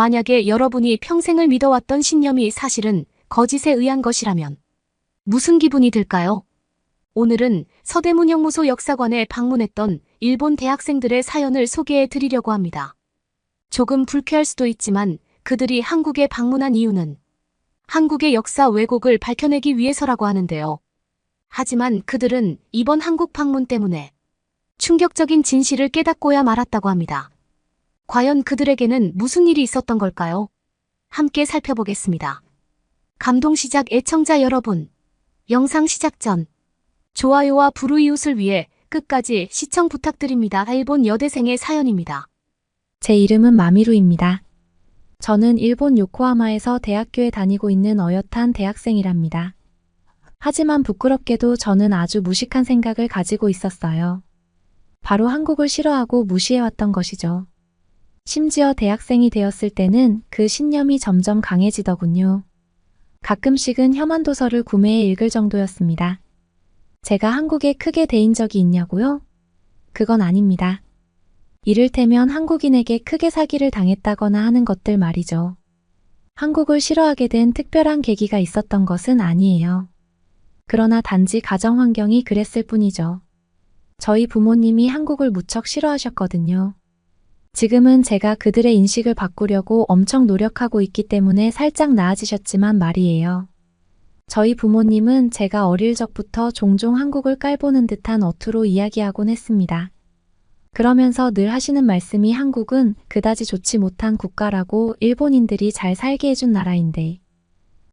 만약에 여러분이 평생을 믿어왔던 신념이 사실은 거짓에 의한 것이라면 무슨 기분이 들까요? 오늘은 서대문형무소 역사관에 방문했던 일본 대학생들의 사연을 소개해 드리려고 합니다. 조금 불쾌할 수도 있지만 그들이 한국에 방문한 이유는 한국의 역사 왜곡을 밝혀내기 위해서라고 하는데요. 하지만 그들은 이번 한국 방문 때문에 충격적인 진실을 깨닫고야 말았다고 합니다. 과연 그들에게는 무슨 일이 있었던 걸까요? 함께 살펴보겠습니다. 감동시작 애청자 여러분, 영상 시작 전 좋아요와 불우이웃을 위해 끝까지 시청 부탁드립니다. 일본 여대생의 사연입니다. 제 이름은 마미루입니다. 저는 일본 요코하마에서 대학교에 다니고 있는 어엿한 대학생이랍니다. 하지만 부끄럽게도 저는 아주 무식한 생각을 가지고 있었어요. 바로 한국을 싫어하고 무시해왔던 것이죠. 심지어 대학생이 되었을 때는 그 신념이 점점 강해지더군요. 가끔씩은 혐한 도서를 구매해 읽을 정도였습니다. 제가 한국에 크게 대인 적이 있냐고요? 그건 아닙니다. 이를테면 한국인에게 크게 사기를 당했다거나 하는 것들 말이죠. 한국을 싫어하게 된 특별한 계기가 있었던 것은 아니에요. 그러나 단지 가정 환경이 그랬을 뿐이죠. 저희 부모님이 한국을 무척 싫어하셨거든요. 지금은 제가 그들의 인식을 바꾸려고 엄청 노력하고 있기 때문에 살짝 나아지셨지만 말이에요. 저희 부모님은 제가 어릴 적부터 종종 한국을 깔보는 듯한 어투로 이야기하곤 했습니다. 그러면서 늘 하시는 말씀이 한국은 그다지 좋지 못한 국가라고 일본인들이 잘 살게 해준 나라인데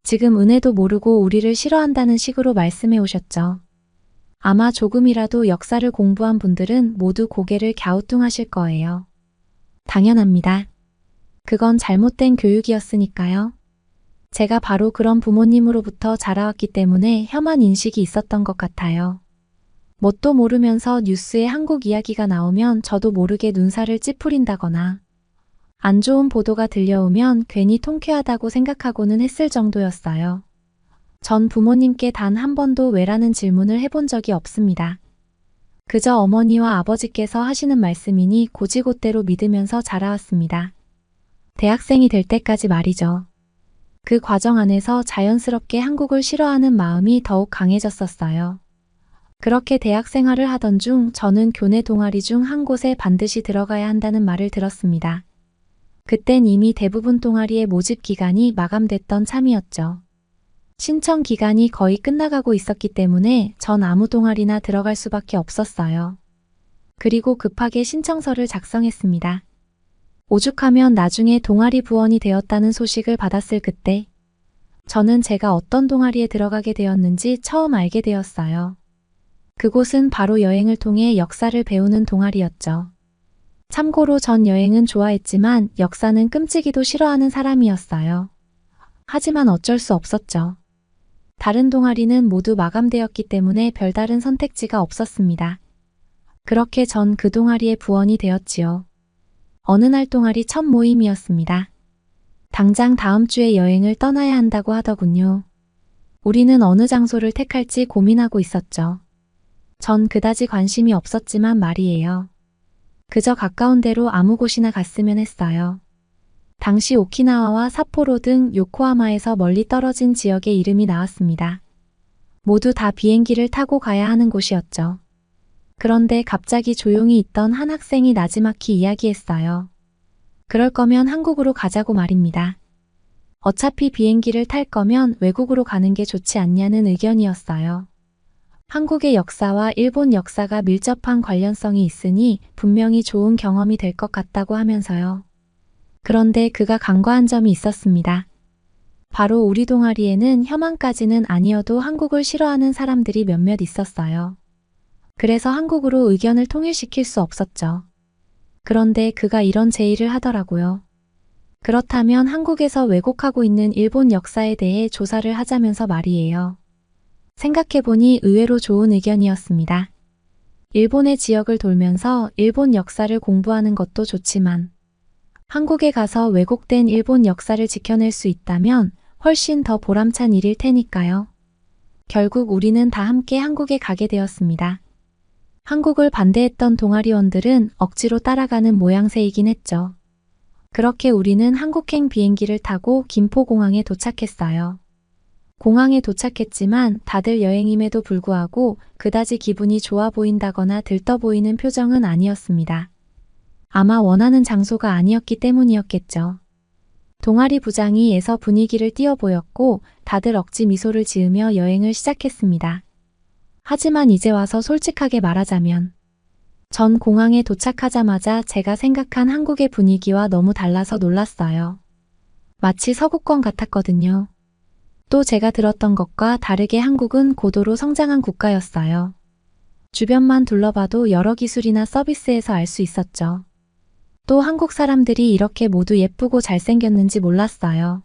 지금 은혜도 모르고 우리를 싫어한다는 식으로 말씀해 오셨죠. 아마 조금이라도 역사를 공부한 분들은 모두 고개를 갸우뚱하실 거예요. 당연합니다. 그건 잘못된 교육이었으니까요. 제가 바로 그런 부모님으로부터 자라왔기 때문에 혐한 인식이 있었던 것 같아요. 뭣도 모르면서 뉴스에 한국 이야기가 나오면 저도 모르게 눈살을 찌푸린다거나 안 좋은 보도가 들려오면 괜히 통쾌하다고 생각하고는 했을 정도였어요. 전 부모님께 단 한 번도 왜라는 질문을 해본 적이 없습니다. 그저 어머니와 아버지께서 하시는 말씀이니 고지곳대로 믿으면서 자라왔습니다. 대학생이 될 때까지 말이죠. 그 과정 안에서 자연스럽게 한국을 싫어하는 마음이 더욱 강해졌었어요. 그렇게 대학 생활을 하던 중 저는 교내 동아리 중 한 곳에 반드시 들어가야 한다는 말을 들었습니다. 그땐 이미 대부분 동아리의 모집 기간이 마감됐던 참이었죠. 신청 기간이 거의 끝나가고 있었기 때문에 전 아무 동아리나 들어갈 수밖에 없었어요. 그리고 급하게 신청서를 작성했습니다. 오죽하면 나중에 동아리 부원이 되었다는 소식을 받았을 그때 저는 제가 어떤 동아리에 들어가게 되었는지 처음 알게 되었어요. 그곳은 바로 여행을 통해 역사를 배우는 동아리였죠. 참고로 전 여행은 좋아했지만 역사는 끔찍이도 싫어하는 사람이었어요. 하지만 어쩔 수 없었죠. 다른 동아리는 모두 마감되었기 때문에 별다른 선택지가 없었습니다. 그렇게 전 그 동아리의 부원이 되었지요. 어느 날 동아리 첫 모임이었습니다. 당장 다음 주에 여행을 떠나야 한다고 하더군요. 우리는 어느 장소를 택할지 고민하고 있었죠. 전 그다지 관심이 없었지만 말이에요. 그저 가까운 데로 아무 곳이나 갔으면 했어요. 당시 오키나와와 삿포로 등 요코하마에서 멀리 떨어진 지역의 이름이 나왔습니다. 모두 다 비행기를 타고 가야 하는 곳이었죠. 그런데 갑자기 조용히 있던 한 학생이 나지막히 이야기했어요. 그럴 거면 한국으로 가자고 말입니다. 어차피 비행기를 탈 거면 외국으로 가는 게 좋지 않냐는 의견이었어요. 한국의 역사와 일본 역사가 밀접한 관련성이 있으니 분명히 좋은 경험이 될 것 같다고 하면서요. 그런데 그가 간과한 점이 있었습니다. 바로 우리 동아리에는 혐한까지는 아니어도 한국을 싫어하는 사람들이 몇몇 있었어요. 그래서 한국으로 의견을 통일시킬 수 없었죠. 그런데 그가 이런 제의를 하더라고요. 그렇다면 한국에서 왜곡하고 있는 일본 역사에 대해 조사를 하자면서 말이에요. 생각해보니 의외로 좋은 의견이었습니다. 일본의 지역을 돌면서 일본 역사를 공부하는 것도 좋지만 한국에 가서 왜곡된 일본 역사를 지켜낼 수 있다면 훨씬 더 보람찬 일일 테니까요. 결국 우리는 다 함께 한국에 가게 되었습니다. 한국을 반대했던 동아리원들은 억지로 따라가는 모양새이긴 했죠. 그렇게 우리는 한국행 비행기를 타고 김포공항에 도착했어요. 공항에 도착했지만 다들 여행임에도 불구하고 그다지 기분이 좋아 보인다거나 들떠 보이는 표정은 아니었습니다. 아마 원하는 장소가 아니었기 때문이었겠죠. 동아리 부장이 애서 분위기를 띄워 보였고 다들 억지 미소를 지으며 여행을 시작했습니다. 하지만 이제 와서 솔직하게 말하자면 전 공항에 도착하자마자 제가 생각한 한국의 분위기와 너무 달라서 놀랐어요. 마치 서구권 같았거든요. 또 제가 들었던 것과 다르게 한국은 고도로 성장한 국가였어요. 주변만 둘러봐도 여러 기술이나 서비스에서 알 수 있었죠. 또 한국 사람들이 이렇게 모두 예쁘고 잘생겼는지 몰랐어요.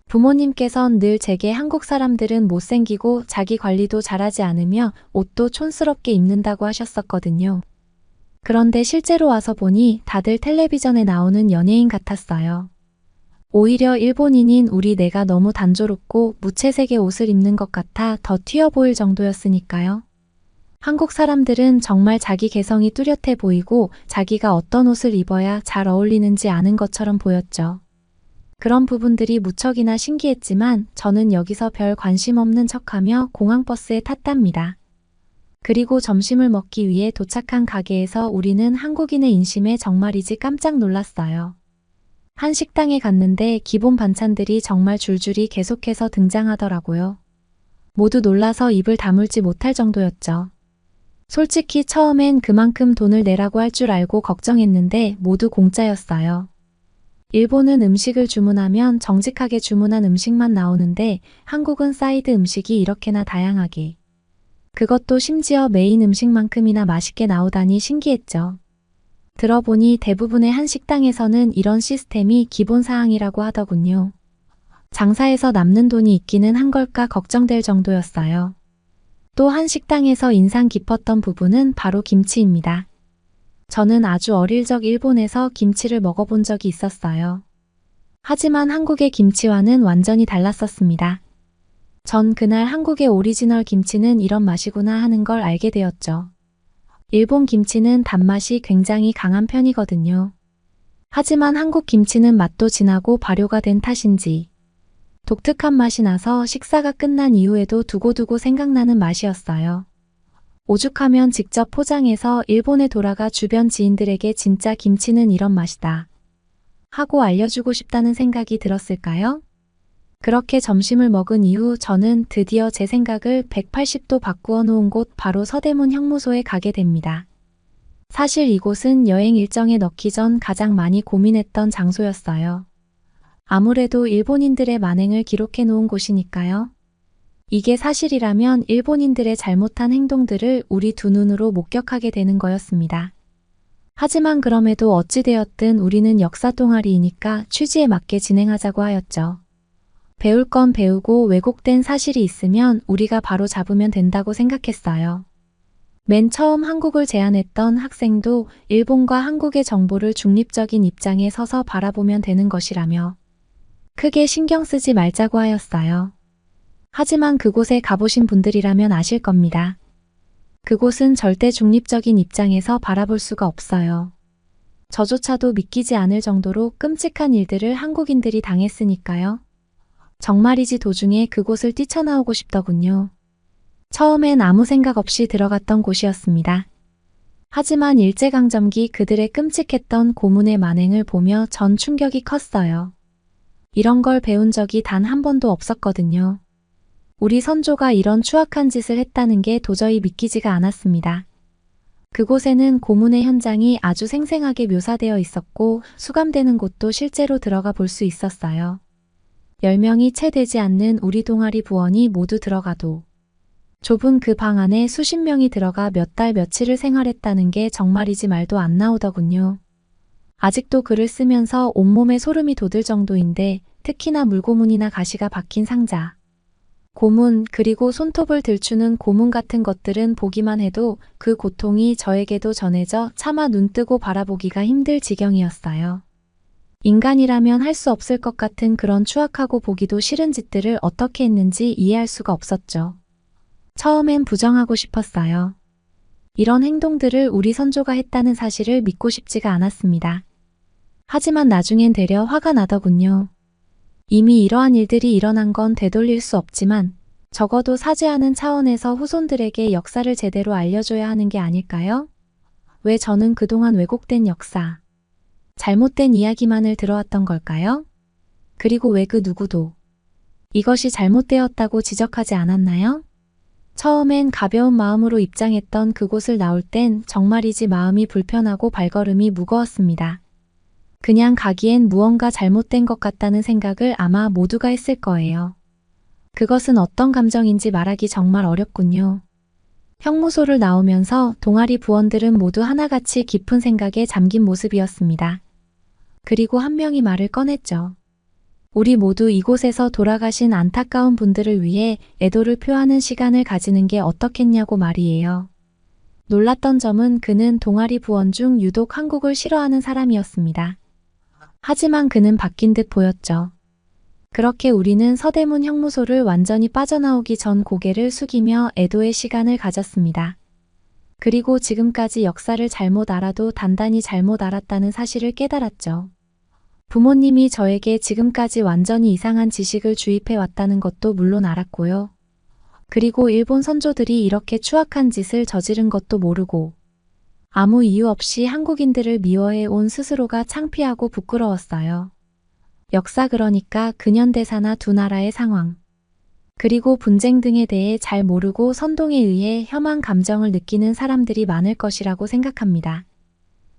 부모님께선 늘 제게 한국 사람들은 못생기고 자기 관리도 잘하지 않으며 옷도 촌스럽게 입는다고 하셨었거든요. 그런데 실제로 와서 보니 다들 텔레비전에 나오는 연예인 같았어요. 오히려 일본인인 우리 내가 너무 단조롭고 무채색의 옷을 입는 것 같아 더 튀어 보일 정도였으니까요. 한국 사람들은 정말 자기 개성이 뚜렷해 보이고 자기가 어떤 옷을 입어야 잘 어울리는지 아는 것처럼 보였죠. 그런 부분들이 무척이나 신기했지만 저는 여기서 별 관심 없는 척하며 공항버스에 탔답니다. 그리고 점심을 먹기 위해 도착한 가게에서 우리는 한국인의 인심에 정말이지 깜짝 놀랐어요. 한 식당에 갔는데 기본 반찬들이 정말 줄줄이 계속해서 등장하더라고요. 모두 놀라서 입을 다물지 못할 정도였죠. 솔직히 처음엔 그만큼 돈을 내라고 할 줄 알고 걱정했는데 모두 공짜였어요. 일본은 음식을 주문하면 정직하게 주문한 음식만 나오는데 한국은 사이드 음식이 이렇게나 다양하게. 그것도 심지어 메인 음식만큼이나 맛있게 나오다니 신기했죠. 들어보니 대부분의 한식당에서는 이런 시스템이 기본 사항이라고 하더군요. 장사에서 남는 돈이 있기는 한 걸까 걱정될 정도였어요. 또 한식당에서 인상 깊었던 부분은 바로 김치입니다. 저는 아주 어릴 적 일본에서 김치를 먹어본 적이 있었어요. 하지만 한국의 김치와는 완전히 달랐었습니다. 전 그날 한국의 오리지널 김치는 이런 맛이구나 하는 걸 알게 되었죠. 일본 김치는 단맛이 굉장히 강한 편이거든요. 하지만 한국 김치는 맛도 진하고 발효가 된 탓인지 독특한 맛이 나서 식사가 끝난 이후에도 두고두고 생각나는 맛이었어요. 오죽하면 직접 포장해서 일본에 돌아가 주변 지인들에게 진짜 김치는 이런 맛이다 하고 알려주고 싶다는 생각이 들었을까요? 그렇게 점심을 먹은 이후 저는 드디어 제 생각을 180도 바꾸어 놓은 곳 바로 서대문 형무소에 가게 됩니다. 사실 이곳은 여행 일정에 넣기 전 가장 많이 고민했던 장소였어요. 아무래도 일본인들의 만행을 기록해 놓은 곳이니까요. 이게 사실이라면 일본인들의 잘못한 행동들을 우리 두 눈으로 목격하게 되는 거였습니다. 하지만 그럼에도 어찌되었든 우리는 역사 동아리이니까 취지에 맞게 진행하자고 하였죠. 배울 건 배우고 왜곡된 사실이 있으면 우리가 바로 잡으면 된다고 생각했어요. 맨 처음 한국을 제안했던 학생도 일본과 한국의 정보를 중립적인 입장에 서서 바라보면 되는 것이라며 크게 신경 쓰지 말자고 하였어요. 하지만 그곳에 가보신 분들이라면 아실 겁니다. 그곳은 절대 중립적인 입장에서 바라볼 수가 없어요. 저조차도 믿기지 않을 정도로 끔찍한 일들을 한국인들이 당했으니까요. 정말이지 도중에 그곳을 뛰쳐나오고 싶더군요. 처음엔 아무 생각 없이 들어갔던 곳이었습니다. 하지만 일제강점기 그들의 끔찍했던 고문의 만행을 보며 전 충격이 컸어요. 이런 걸 배운 적이 단 한 번도 없었거든요. 우리 선조가 이런 추악한 짓을 했다는 게 도저히 믿기지가 않았습니다. 그곳에는 고문의 현장이 아주 생생하게 묘사되어 있었고 수감되는 곳도 실제로 들어가 볼 수 있었어요. 10명이 채 되지 않는 우리 동아리 부원이 모두 들어가도 좁은 그 방 안에 수십 명이 들어가 몇 달 며칠을 생활했다는 게 정말이지 말도 안 나오더군요. 아직도 글을 쓰면서 온몸에 소름이 돋을 정도인데 특히나 물고문이나 가시가 박힌 상자, 고문 그리고 손톱을 들추는 고문 같은 것들은 보기만 해도 그 고통이 저에게도 전해져 차마 눈뜨고 바라보기가 힘들 지경이었어요. 인간이라면 할 수 없을 것 같은 그런 추악하고 보기도 싫은 짓들을 어떻게 했는지 이해할 수가 없었죠. 처음엔 부정하고 싶었어요. 이런 행동들을 우리 선조가 했다는 사실을 믿고 싶지가 않았습니다. 하지만 나중엔 되려 화가 나더군요. 이미 이러한 일들이 일어난 건 되돌릴 수 없지만 적어도 사죄하는 차원에서 후손들에게 역사를 제대로 알려줘야 하는 게 아닐까요? 왜 저는 그동안 왜곡된 역사, 잘못된 이야기만을 들어왔던 걸까요? 그리고 왜 그 누구도 이것이 잘못되었다고 지적하지 않았나요? 처음엔 가벼운 마음으로 입장했던 그곳을 나올 땐 정말이지 마음이 불편하고 발걸음이 무거웠습니다. 그냥 가기엔 무언가 잘못된 것 같다는 생각을 아마 모두가 했을 거예요. 그것은 어떤 감정인지 말하기 정말 어렵군요. 형무소를 나오면서 동아리 부원들은 모두 하나같이 깊은 생각에 잠긴 모습이었습니다. 그리고 한 명이 말을 꺼냈죠. 우리 모두 이곳에서 돌아가신 안타까운 분들을 위해 애도를 표하는 시간을 가지는 게 어떻겠냐고 말이에요. 놀랐던 점은 그는 동아리 부원 중 유독 한국을 싫어하는 사람이었습니다. 하지만 그는 바뀐 듯 보였죠. 그렇게 우리는 서대문 형무소를 완전히 빠져나오기 전 고개를 숙이며 애도의 시간을 가졌습니다. 그리고 지금까지 역사를 잘못 알아도 단단히 잘못 알았다는 사실을 깨달았죠. 부모님이 저에게 지금까지 완전히 이상한 지식을 주입해 왔다는 것도 물론 알았고요. 그리고 일본 선조들이 이렇게 추악한 짓을 저지른 것도 모르고 아무 이유 없이 한국인들을 미워해 온 스스로가 창피하고 부끄러웠어요. 역사 그러니까 근현대사나 두 나라의 상황, 그리고 분쟁 등에 대해 잘 모르고 선동에 의해 혐한 감정을 느끼는 사람들이 많을 것이라고 생각합니다.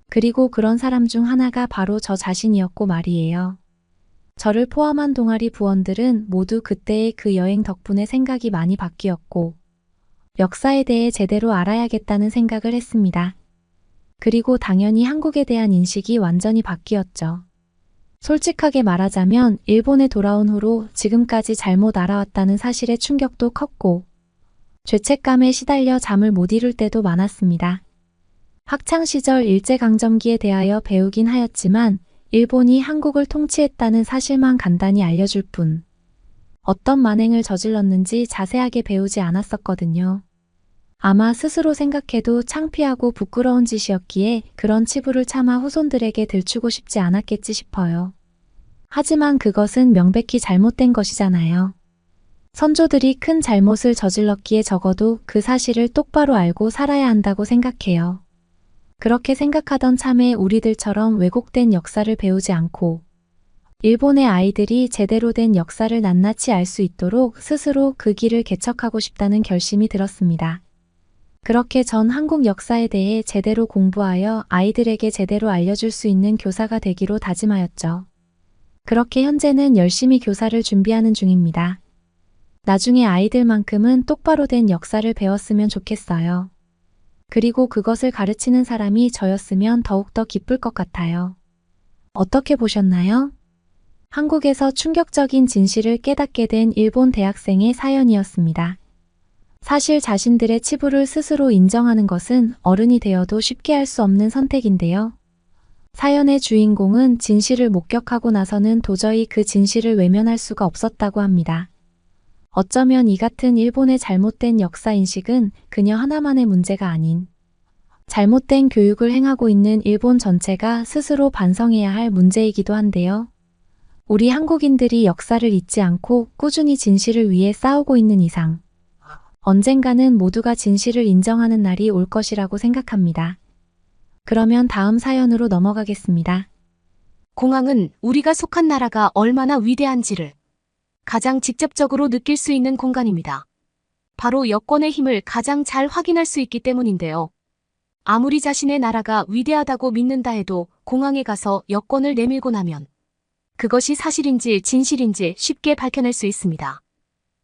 그리고 그런 사람 중 하나가 바로 저 자신이었고 말이에요. 저를 포함한 동아리 부원들은 모두 그때의 그 여행 덕분에 생각이 많이 바뀌었고 역사에 대해 제대로 알아야겠다는 생각을 했습니다. 그리고 당연히 한국에 대한 인식이 완전히 바뀌었죠. 솔직하게 말하자면 일본에 돌아온 후로 지금까지 잘못 알아왔다는 사실의 충격도 컸고 죄책감에 시달려 잠을 못 이룰 때도 많았습니다. 학창시절 일제강점기에 대하여 배우긴 하였지만 일본이 한국을 통치했다는 사실만 간단히 알려줄 뿐 어떤 만행을 저질렀는지 자세하게 배우지 않았었거든요. 아마 스스로 생각해도 창피하고 부끄러운 짓이었기에 그런 치부를 참아 후손들에게 들추고 싶지 않았겠지 싶어요. 하지만 그것은 명백히 잘못된 것이잖아요. 선조들이 큰 잘못을 저질렀기에 적어도 그 사실을 똑바로 알고 살아야 한다고 생각해요. 그렇게 생각하던 참에 우리들처럼 왜곡된 역사를 배우지 않고 일본의 아이들이 제대로 된 역사를 낱낱이 알 수 있도록 스스로 그 길을 개척하고 싶다는 결심이 들었습니다. 그렇게 전 한국 역사에 대해 제대로 공부하여 아이들에게 제대로 알려줄 수 있는 교사가 되기로 다짐하였죠. 그렇게 현재는 열심히 교사를 준비하는 중입니다. 나중에 아이들만큼은 똑바로 된 역사를 배웠으면 좋겠어요. 그리고 그것을 가르치는 사람이 저였으면 더욱더 기쁠 것 같아요. 어떻게 보셨나요? 한국에서 충격적인 진실을 깨닫게 된 일본 대학생의 사연이었습니다. 사실 자신들의 치부를 스스로 인정하는 것은 어른이 되어도 쉽게 할 수 없는 선택인데요. 사연의 주인공은 진실을 목격하고 나서는 도저히 그 진실을 외면할 수가 없었다고 합니다. 어쩌면 이 같은 일본의 잘못된 역사인식은 그녀 하나만의 문제가 아닌 잘못된 교육을 행하고 있는 일본 전체가 스스로 반성해야 할 문제이기도 한데요. 우리 한국인들이 역사를 잊지 않고 꾸준히 진실을 위해 싸우고 있는 이상 언젠가는 모두가 진실을 인정하는 날이 올 것이라고 생각합니다. 그러면 다음 사연으로 넘어가겠습니다. 공항은 우리가 속한 나라가 얼마나 위대한지를 가장 직접적으로 느낄 수 있는 공간입니다. 바로 여권의 힘을 가장 잘 확인할 수 있기 때문인데요. 아무리 자신의 나라가 위대하다고 믿는다 해도 공항에 가서 여권을 내밀고 나면 그것이 사실인지 진실인지 쉽게 밝혀낼 수 있습니다.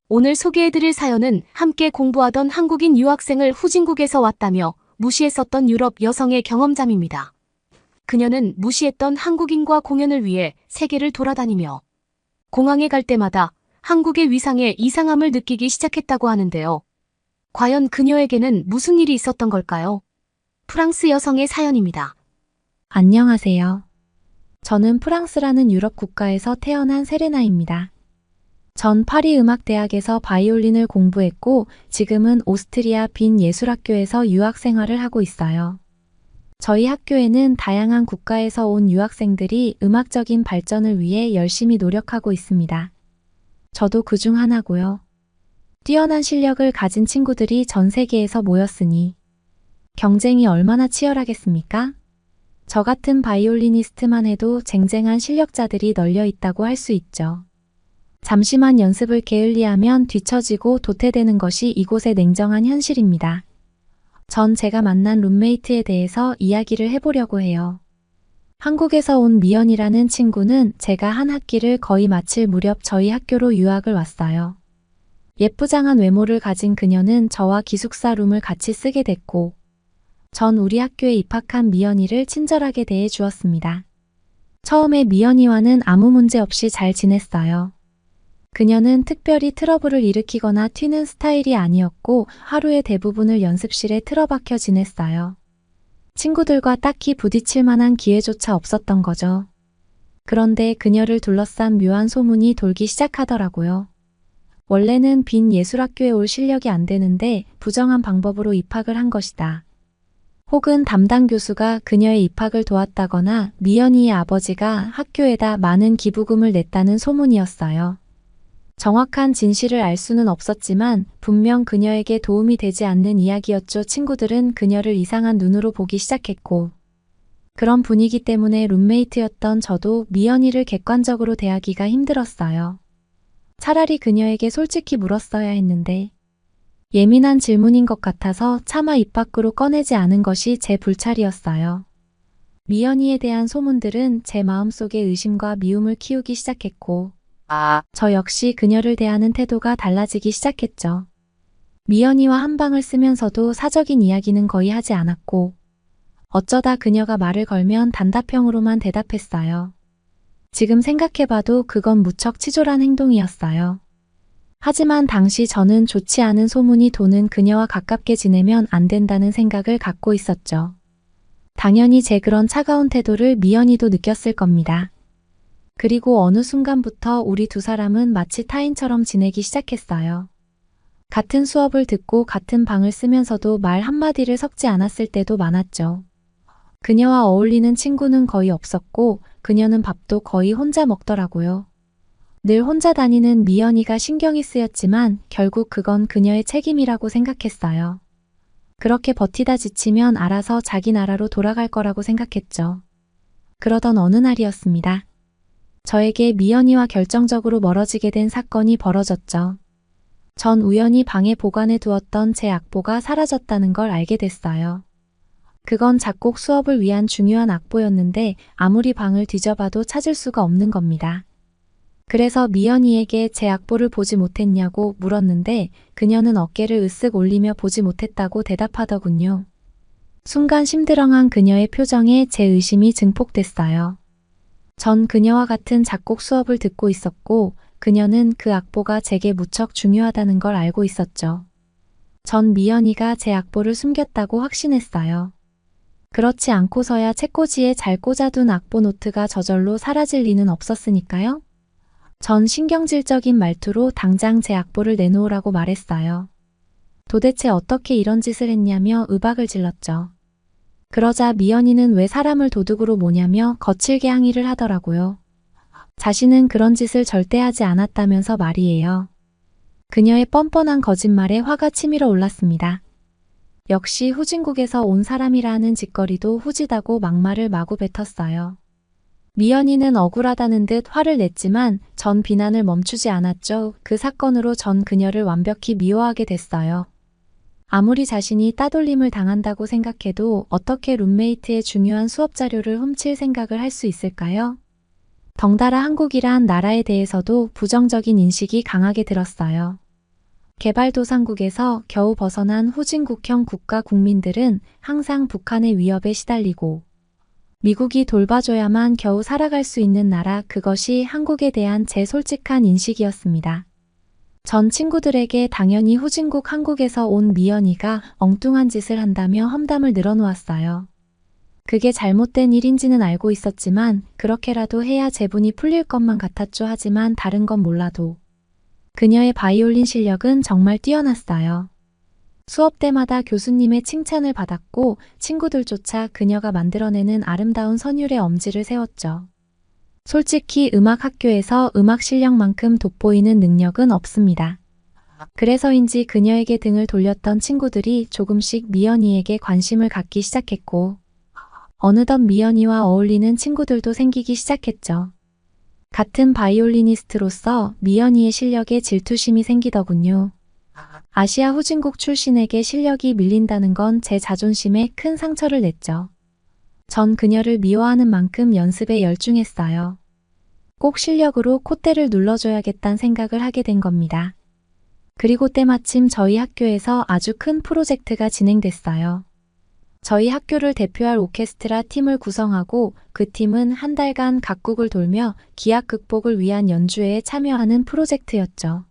오늘 소개해드릴 사연은 함께 공부하던 한국인 유학생을 후진국에서 왔다며 무시했었던 유럽 여성의 경험담입니다. 그녀는 무시했던 한국인과 공연을 위해 세계를 돌아다니며 공항에 갈 때마다 한국의 위상에 이상함을 느끼기 시작했다고 하는데요. 과연 그녀에게는 무슨 일이 있었던 걸까요? 프랑스 여성의 사연입니다. 안녕하세요. 저는 프랑스라는 유럽 국가에서 태어난 세레나입니다. 전 파리 음악대학에서 바이올린을 공부했고 지금은 오스트리아 빈 예술학교에서 유학 생활을 하고 있어요. 저희 학교에는 다양한 국가에서 온 유학생들이 음악적인 발전을 위해 열심히 노력하고 있습니다. 저도 그중 하나고요. 뛰어난 실력을 가진 친구들이 전 세계에서 모였으니 경쟁이 얼마나 치열하겠습니까? 저 같은 바이올리니스트만 해도 쟁쟁한 실력자들이 널려 있다고 할 수 있죠. 잠시만 연습을 게을리하면 뒤처지고 도태되는 것이 이곳의 냉정한 현실입니다. 전 제가 만난 룸메이트에 대해서 이야기를 해보려고 해요. 한국에서 온 미연이라는 친구는 제가 한 학기를 거의 마칠 무렵 저희 학교로 유학을 왔어요. 예쁘장한 외모를 가진 그녀는 저와 기숙사 룸을 같이 쓰게 됐고, 전 우리 학교에 입학한 미연이를 친절하게 대해 주었습니다. 처음에 미연이와는 아무 문제 없이 잘 지냈어요. 그녀는 특별히 트러블을 일으키거나 튀는 스타일이 아니었고 하루의 대부분을 연습실에 틀어박혀 지냈어요. 친구들과 딱히 부딪힐 만한 기회조차 없었던 거죠. 그런데 그녀를 둘러싼 묘한 소문이 돌기 시작하더라고요. 원래는 빈 예술학교에 올 실력이 안 되는데 부정한 방법으로 입학을 한 것이다. 혹은 담당 교수가 그녀의 입학을 도왔다거나 미연이의 아버지가 학교에다 많은 기부금을 냈다는 소문이었어요. 정확한 진실을 알 수는 없었지만 분명 그녀에게 도움이 되지 않는 이야기였죠. 친구들은 그녀를 이상한 눈으로 보기 시작했고, 그런 분위기 때문에 룸메이트였던 저도 미연이를 객관적으로 대하기가 힘들었어요. 차라리 그녀에게 솔직히 물었어야 했는데, 예민한 질문인 것 같아서 차마 입 밖으로 꺼내지 않은 것이 제 불찰이었어요. 미연이에 대한 소문들은 제 마음속에 의심과 미움을 키우기 시작했고, 저 역시 그녀를 대하는 태도가 달라지기 시작했죠. 미연이와 한 방을 쓰면서도 사적인 이야기는 거의 하지 않았고, 어쩌다 그녀가 말을 걸면 단답형으로만 대답했어요. 지금 생각해봐도 그건 무척 치졸한 행동이었어요. 하지만 당시 저는 좋지 않은 소문이 도는 그녀와 가깝게 지내면 안 된다는 생각을 갖고 있었죠. 당연히 제 그런 차가운 태도를 미연이도 느꼈을 겁니다. 그리고 어느 순간부터 우리 두 사람은 마치 타인처럼 지내기 시작했어요. 같은 수업을 듣고 같은 방을 쓰면서도 말 한마디를 섞지 않았을 때도 많았죠. 그녀와 어울리는 친구는 거의 없었고 그녀는 밥도 거의 혼자 먹더라고요. 늘 혼자 다니는 미연이가 신경이 쓰였지만 결국 그건 그녀의 책임이라고 생각했어요. 그렇게 버티다 지치면 알아서 자기 나라로 돌아갈 거라고 생각했죠. 그러던 어느 날이었습니다. 저에게 미연이와 결정적으로 멀어지게 된 사건이 벌어졌죠. 전 우연히 방에 보관해 두었던 제 악보가 사라졌다는 걸 알게 됐어요. 그건 작곡 수업을 위한 중요한 악보였는데 아무리 방을 뒤져봐도 찾을 수가 없는 겁니다. 그래서 미연이에게 제 악보를 보지 못했냐고 물었는데 그녀는 어깨를 으쓱 올리며 보지 못했다고 대답하더군요. 순간 심드렁한 그녀의 표정에 제 의심이 증폭됐어요. 전 그녀와 같은 작곡 수업을 듣고 있었고 그녀는 그 악보가 제게 무척 중요하다는 걸 알고 있었죠. 전 미연이가 제 악보를 숨겼다고 확신했어요. 그렇지 않고서야 책꽂이에 잘 꽂아둔 악보 노트가 저절로 사라질 리는 없었으니까요. 전 신경질적인 말투로 당장 제 악보를 내놓으라고 말했어요. 도대체 어떻게 이런 짓을 했냐며 윽박을 질렀죠. 그러자 미연이는 왜 사람을 도둑으로 모냐며 거칠게 항의를 하더라고요. 자신은 그런 짓을 절대 하지 않았다면서 말이에요. 그녀의 뻔뻔한 거짓말에 화가 치밀어 올랐습니다. 역시 후진국에서 온 사람이라 하는 짓거리도 후지다고 막말을 마구 뱉었어요. 미연이는 억울하다는 듯 화를 냈지만 전 비난을 멈추지 않았죠. 그 사건으로 전 그녀를 완벽히 미워하게 됐어요. 아무리 자신이 따돌림을 당한다고 생각해도 어떻게 룸메이트의 중요한 수업 자료를 훔칠 생각을 할 수 있을까요? 덩달아 한국이란 나라에 대해서도 부정적인 인식이 강하게 들었어요. 개발도상국에서 겨우 벗어난 후진국형 국가 국민들은 항상 북한의 위협에 시달리고 미국이 돌봐줘야만 겨우 살아갈 수 있는 나라, 그것이 한국에 대한 제 솔직한 인식이었습니다. 전 친구들에게 당연히 후진국 한국에서 온 미연이가 엉뚱한 짓을 한다며 험담을 늘어놓았어요. 그게 잘못된 일인지는 알고 있었지만 그렇게라도 해야 제분이 풀릴 것만 같았죠. 하지만 다른 건 몰라도 그녀의 바이올린 실력은 정말 뛰어났어요. 수업 때마다 교수님의 칭찬을 받았고 친구들조차 그녀가 만들어내는 아름다운 선율의 엄지를 세웠죠. 솔직히 음악 학교에서 음악 실력만큼 돋보이는 능력은 없습니다. 그래서인지 그녀에게 등을 돌렸던 친구들이 조금씩 미연이에게 관심을 갖기 시작했고, 어느덧 미연이와 어울리는 친구들도 생기기 시작했죠. 같은 바이올리니스트로서 미연이의 실력에 질투심이 생기더군요. 아시아 후진국 출신에게 실력이 밀린다는 건 제 자존심에 큰 상처를 냈죠. 전 그녀를 미워하는 만큼 연습에 열중했어요. 꼭 실력으로 콧대를 눌러줘야겠다는 생각을 하게 된 겁니다. 그리고 때마침 저희 학교에서 아주 큰 프로젝트가 진행됐어요. 저희 학교를 대표할 오케스트라 팀을 구성하고 그 팀은 한 달간 각국을 돌며 기악 극복을 위한 연주회에 참여하는 프로젝트였죠.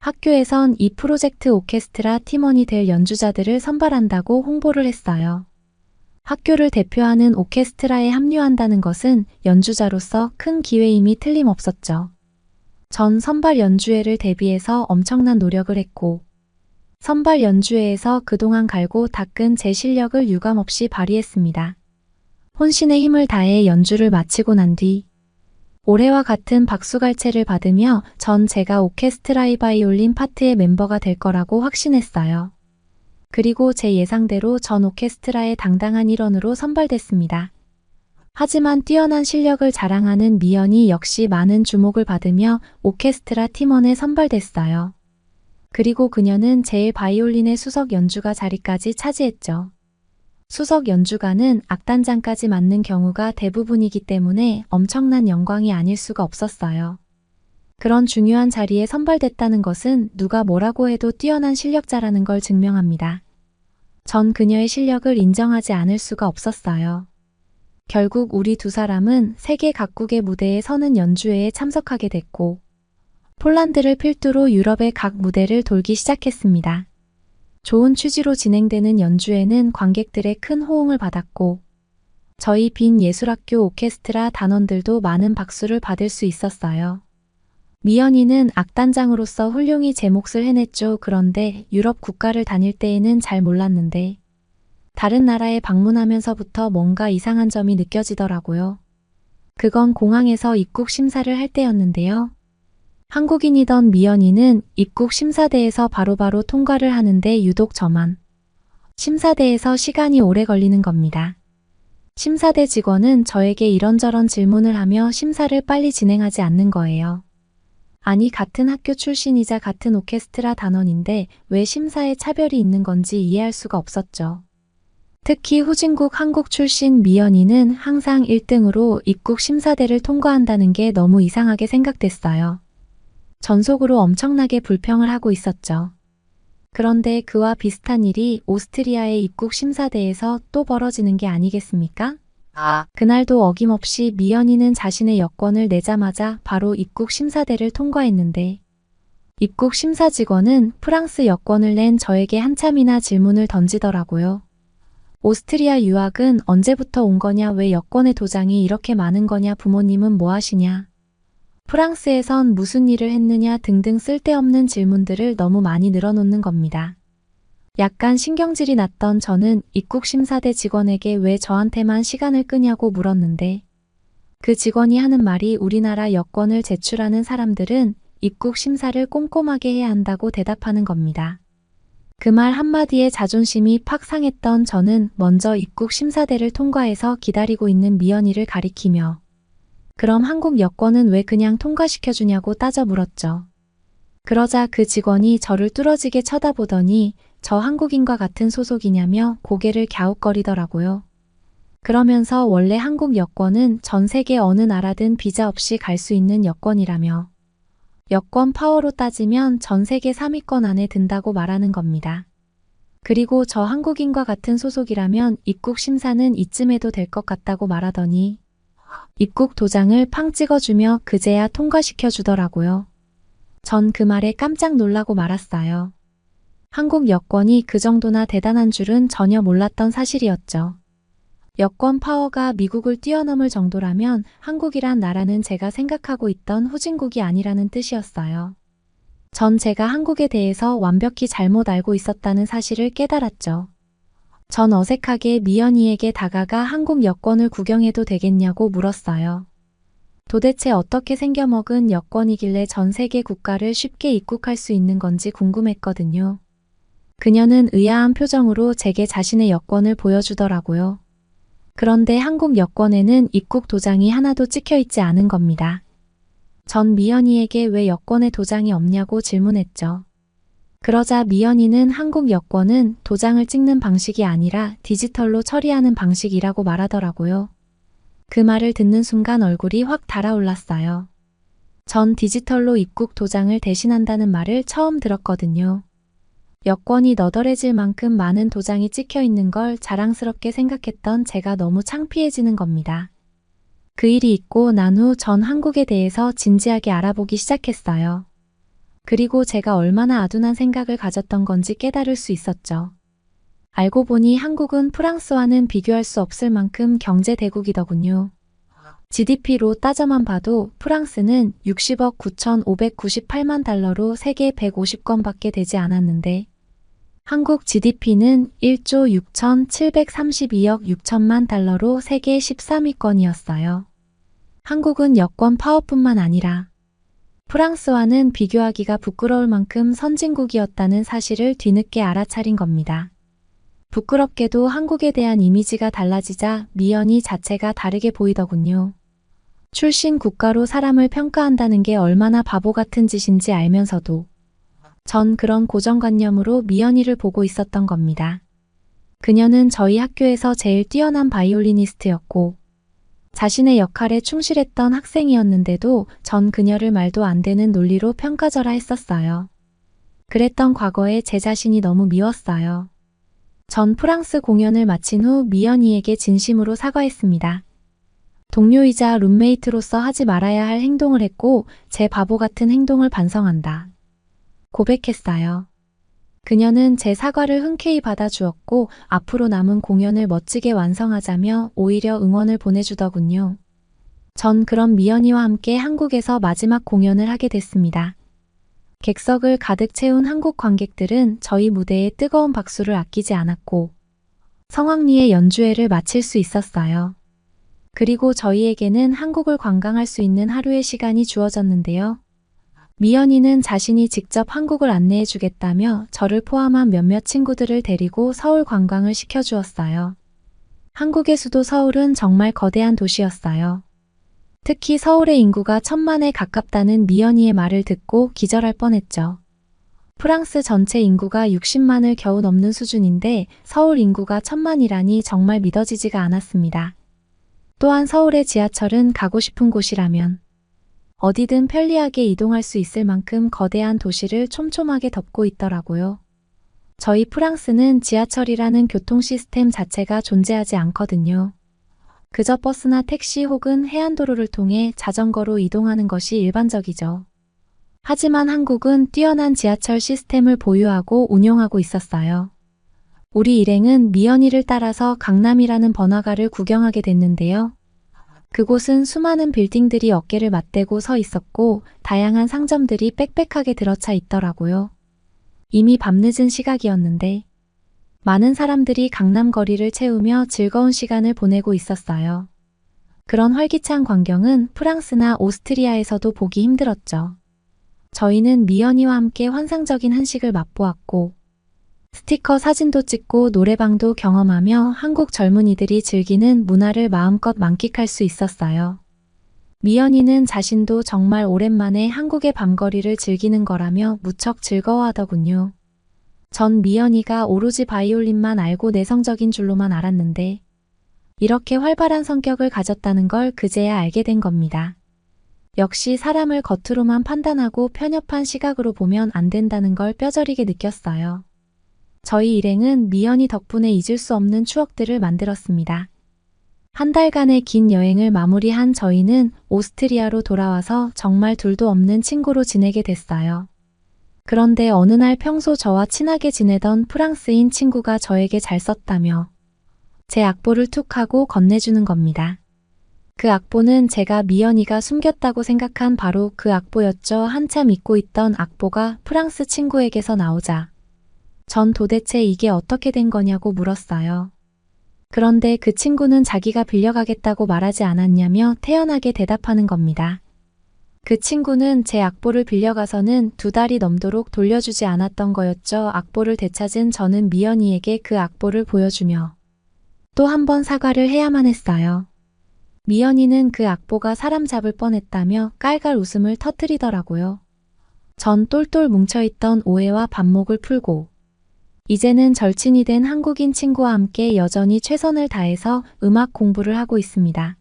학교에선 이 프로젝트 오케스트라 팀원이 될 연주자들을 선발한다고 홍보를 했어요. 학교를 대표하는 오케스트라에 합류한다는 것은 연주자로서 큰 기회임이 틀림없었죠. 전 선발 연주회를 대비해서 엄청난 노력을 했고, 선발 연주회에서 그동안 갈고 닦은 제 실력을 유감없이 발휘했습니다. 혼신의 힘을 다해 연주를 마치고 난 뒤, 올해와 같은 박수갈채를 받으며 전 제가 오케스트라의 바이올린 파트의 멤버가 될 거라고 확신했어요. 그리고 제 예상대로 전 오케스트라의 당당한 일원으로 선발됐습니다. 하지만 뛰어난 실력을 자랑하는 미연이 역시 많은 주목을 받으며 오케스트라 팀원에 선발됐어요. 그리고 그녀는 제일 바이올린의 수석 연주가 자리까지 차지했죠. 수석 연주가는 악단장까지 맡는 경우가 대부분이기 때문에 엄청난 영광이 아닐 수가 없었어요. 그런 중요한 자리에 선발됐다는 것은 누가 뭐라고 해도 뛰어난 실력자라는 걸 증명합니다. 전 그녀의 실력을 인정하지 않을 수가 없었어요. 결국 우리 두 사람은 세계 각국의 무대에 서는 연주회에 참석하게 됐고, 폴란드를 필두로 유럽의 각 무대를 돌기 시작했습니다. 좋은 취지로 진행되는 연주회는 관객들의 큰 호응을 받았고, 저희 빈 예술학교 오케스트라 단원들도 많은 박수를 받을 수 있었어요. 미연이는 악단장으로서 훌륭히 제 몫을 해냈죠. 그런데 유럽 국가를 다닐 때에는 잘 몰랐는데, 다른 나라에 방문하면서부터 뭔가 이상한 점이 느껴지더라고요. 그건 공항에서 입국 심사를 할 때였는데요. 한국인이던 미연이는 입국 심사대에서 바로바로 통과를 하는데 유독 저만 심사대에서 시간이 오래 걸리는 겁니다. 심사대 직원은 저에게 이런저런 질문을 하며 심사를 빨리 진행하지 않는 거예요. 아니, 같은 학교 출신이자 같은 오케스트라 단원인데 왜 심사에 차별이 있는 건지 이해할 수가 없었죠. 특히 후진국 한국 출신 미연이는 항상 1등으로 입국 심사대를 통과한다는 게 너무 이상하게 생각됐어요. 전속으로 엄청나게 불평을 하고 있었죠. 그런데 그와 비슷한 일이 오스트리아의 입국 심사대에서 또 벌어지는 게 아니겠습니까? 그날도 어김없이 미연이는 자신의 여권을 내자마자 바로 입국 심사대를 통과했는데, 입국 심사 직원은 프랑스 여권을 낸 저에게 한참이나 질문을 던지더라고요. 오스트리아 유학은 언제부터 온 거냐, 왜 여권에 도장이 이렇게 많은 거냐, 부모님은 뭐 하시냐, 프랑스에선 무슨 일을 했느냐 등등 쓸데없는 질문들을 너무 많이 늘어놓는 겁니다. 약간 신경질이 났던 저는 입국심사대 직원에게 왜 저한테만 시간을 끄냐고 물었는데, 그 직원이 하는 말이 우리나라 여권을 제출하는 사람들은 입국심사를 꼼꼼하게 해야 한다고 대답하는 겁니다. 그 말 한마디에 자존심이 팍 상했던 저는 먼저 입국심사대를 통과해서 기다리고 있는 미연이를 가리키며, 그럼 한국 여권은 왜 그냥 통과시켜주냐고 따져 물었죠. 그러자 그 직원이 저를 뚫어지게 쳐다보더니 저 한국인과 같은 소속이냐며 고개를 갸웃거리더라고요. 그러면서 원래 한국 여권은 전 세계 어느 나라든 비자 없이 갈 수 있는 여권이라며, 여권 파워로 따지면 전 세계 3위권 안에 든다고 말하는 겁니다. 그리고 저 한국인과 같은 소속이라면 입국 심사는 이쯤에도 될 것 같다고 말하더니 입국 도장을 팡 찍어주며 그제야 통과시켜 주더라고요. 전 그 말에 깜짝 놀라고 말았어요. 한국 여권이 그 정도나 대단한 줄은 전혀 몰랐던 사실이었죠. 여권 파워가 미국을 뛰어넘을 정도라면 한국이란 나라는 제가 생각하고 있던 후진국이 아니라는 뜻이었어요. 전 제가 한국에 대해서 완벽히 잘못 알고 있었다는 사실을 깨달았죠. 전 어색하게 미연이에게 다가가 한국 여권을 구경해도 되겠냐고 물었어요. 도대체 어떻게 생겨먹은 여권이길래 전 세계 국가를 쉽게 입국할 수 있는 건지 궁금했거든요. 그녀는 의아한 표정으로 제게 자신의 여권을 보여주더라고요. 그런데 한국 여권에는 입국 도장이 하나도 찍혀 있지 않은 겁니다. 전 미연이에게 왜 여권에 도장이 없냐고 질문했죠. 그러자 미연이는 한국 여권은 도장을 찍는 방식이 아니라 디지털로 처리하는 방식이라고 말하더라고요. 그 말을 듣는 순간 얼굴이 확 달아올랐어요. 전 디지털로 입국 도장을 대신한다는 말을 처음 들었거든요. 여권이 너덜해질 만큼 많은 도장이 찍혀 있는 걸 자랑스럽게 생각했던 제가 너무 창피해지는 겁니다. 그 일이 있고 난 후 전 한국에 대해서 진지하게 알아보기 시작했어요. 그리고 제가 얼마나 아둔한 생각을 가졌던 건지 깨달을 수 있었죠. 알고 보니 한국은 프랑스와는 비교할 수 없을 만큼 경제 대국이더군요. GDP로 따져만 봐도 프랑스는 60억 9,598만 달러로 세계 150권밖에 되지 않았는데 한국 GDP는 1조 6,732억 6천만 달러로 세계 13위권이었어요. 한국은 여권 파워뿐만 아니라 프랑스와는 비교하기가 부끄러울 만큼 선진국이었다는 사실을 뒤늦게 알아차린 겁니다. 부끄럽게도 한국에 대한 이미지가 달라지자 미연이 자체가 다르게 보이더군요. 출신 국가로 사람을 평가한다는 게 얼마나 바보 같은 짓인지 알면서도 전 그런 고정관념으로 미연이를 보고 있었던 겁니다. 그녀는 저희 학교에서 제일 뛰어난 바이올리니스트였고 자신의 역할에 충실했던 학생이었는데도 전 그녀를 말도 안 되는 논리로 평가절하 했었어요. 그랬던 과거에 제 자신이 너무 미웠어요. 전 프랑스 공연을 마친 후 미연이에게 진심으로 사과했습니다. 동료이자 룸메이트로서 하지 말아야 할 행동을 했고 제 바보 같은 행동을 반성한다. 고백했어요. 그녀는 제 사과를 흔쾌히 받아주었고 앞으로 남은 공연을 멋지게 완성하자며 오히려 응원을 보내주더군요. 전 그런 미연이와 함께 한국에서 마지막 공연을 하게 됐습니다. 객석을 가득 채운 한국 관객들은 저희 무대에 뜨거운 박수를 아끼지 않았고 성황리의 연주회를 마칠 수 있었어요. 그리고 저희에게는 한국을 관광할 수 있는 하루의 시간이 주어졌는데요. 미연이는 자신이 직접 한국을 안내해 주겠다며 저를 포함한 몇몇 친구들을 데리고 서울 관광을 시켜주었어요. 한국의 수도 서울은 정말 거대한 도시였어요. 특히 서울의 인구가 1,000만에 가깝다는 미연이의 말을 듣고 기절할 뻔했죠. 프랑스 전체 인구가 60만을 겨우 넘는 수준인데 서울 인구가 1,000만이라니 정말 믿어지지가 않았습니다. 또한 서울의 지하철은 가고 싶은 곳이라면 어디든 편리하게 이동할 수 있을 만큼 거대한 도시를 촘촘하게 덮고 있더라고요. 저희 프랑스는 지하철이라는 교통 시스템 자체가 존재하지 않거든요. 그저 버스나 택시 혹은 해안도로를 통해 자전거로 이동하는 것이 일반적이죠. 하지만 한국은 뛰어난 지하철 시스템을 보유하고 운용하고 있었어요. 우리 일행은 미연이를 따라서 강남이라는 번화가를 구경하게 됐는데요. 그곳은 수많은 빌딩들이 어깨를 맞대고 서 있었고 다양한 상점들이 빽빽하게 들어차 있더라고요. 이미 밤늦은 시각이었는데 많은 사람들이 강남 거리를 채우며 즐거운 시간을 보내고 있었어요. 그런 활기찬 광경은 프랑스나 오스트리아에서도 보기 힘들었죠. 저희는 미연이와 함께 환상적인 한식을 맛보았고 스티커 사진도 찍고 노래방도 경험하며 한국 젊은이들이 즐기는 문화를 마음껏 만끽할 수 있었어요. 미연이는 자신도 정말 오랜만에 한국의 밤거리를 즐기는 거라며 무척 즐거워하더군요. 전 미연이가 오로지 바이올린만 알고 내성적인 줄로만 알았는데 이렇게 활발한 성격을 가졌다는 걸 그제야 알게 된 겁니다. 역시 사람을 겉으로만 판단하고 편협한 시각으로 보면 안 된다는 걸 뼈저리게 느꼈어요. 저희 일행은 미연이 덕분에 잊을 수 없는 추억들을 만들었습니다. 한 달간의 긴 여행을 마무리한 저희는 오스트리아로 돌아와서 정말 둘도 없는 친구로 지내게 됐어요. 그런데 어느 날 평소 저와 친하게 지내던 프랑스인 친구가 저에게 잘 썼다며 제 악보를 툭 하고 건네주는 겁니다. 그 악보는 제가 미연이가 숨겼다고 생각한 바로 그 악보였죠. 한참 잊고 있던 악보가 프랑스 친구에게서 나오자 전 도대체 이게 어떻게 된 거냐고 물었어요. 그런데 그 친구는 자기가 빌려가겠다고 말하지 않았냐며 태연하게 대답하는 겁니다. 그 친구는 제 악보를 빌려가서는 2달이 넘도록 돌려주지 않았던 거였죠. 악보를 되찾은 저는 미연이에게 그 악보를 보여주며 또 한 번 사과를 해야만 했어요. 미연이는 그 악보가 사람 잡을 뻔했다며 깔깔 웃음을 터뜨리더라고요. 전 똘똘 뭉쳐있던 오해와 반목을 풀고 이제는 절친이 된 한국인 친구와 함께 여전히 최선을 다해서 음악 공부를 하고 있습니다.